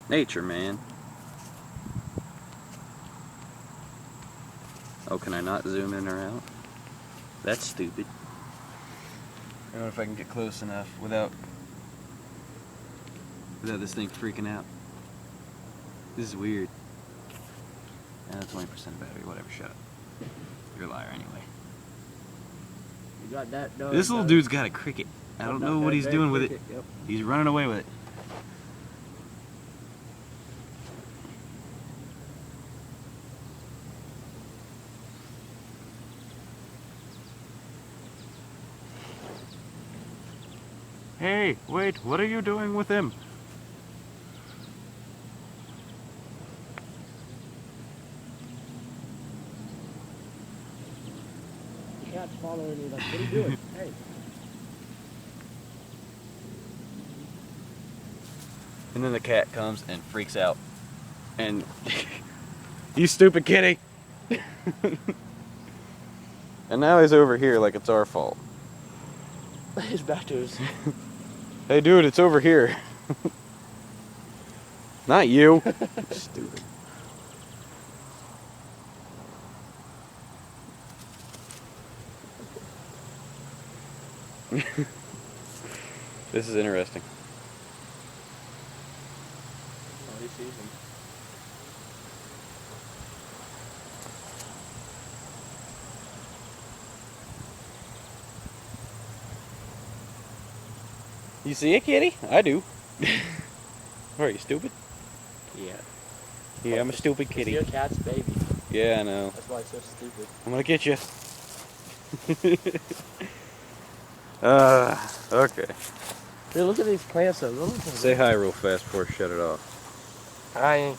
Nature, man. Oh, can I not zoom in or out? That's stupid. I don't know if I can get close enough without this thing freaking out. This is weird. 20% battery, whatever, shut up. You're a liar anyway. You got that done. This little dude's got a cricket. I don't know what he's doing with it. Yep. He's running away with it. Hey, wait, what are you doing with him? The cat's following you. Like, what are you doing? Hey. And then the cat comes and freaks out. And you stupid kitty! And now he's over here like it's our fault. He's back to his. Hey dude, it's over here. Not you. Stupid. This is interesting. Oh, he sees him. You see it, kitty? I do. What are you, stupid? Yeah. Yeah, I'm a stupid kitty. Your cat's baby. Yeah, I know. That's why it's so stupid. I'm gonna get you. Okay. Dude, look at these plants though. Say hi real fast before I shut it off. Hi.